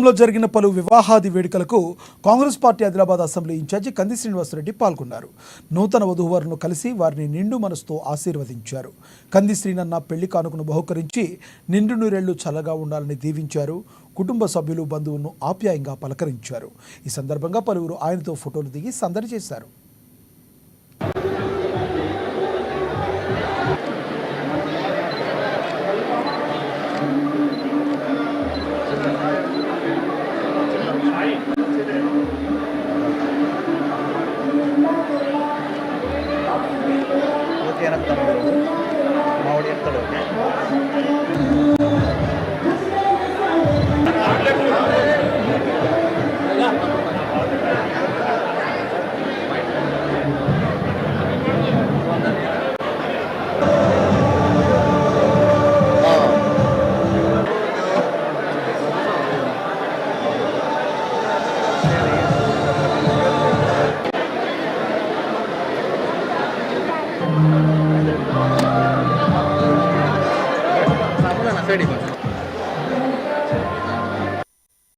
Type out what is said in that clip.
లో జరిగిన పలు వివాహాది వేడుకలకు Congress party Adilabad assembly in-charge Kandi Srinivasa Reddy పాల్గొన్నారు. నూతన వధూవరులను కలిసి వారిని నిండు మనసుతో ఆశీర్వదించారు. కంది శ్రీనన్న పెళ్లి కానుకను బహుకరించి నిండు నూరేళ్లు చల్లగా ఉండాలని దీవించారు. కుటుంబ సభ్యులు బంధువులను ఆప్యాయంగా పలకరించారు. ఈ సందర్భంగా పలువురు ఆయనతో ఫోటోలు దిగి సందడి చేశారు. Ready,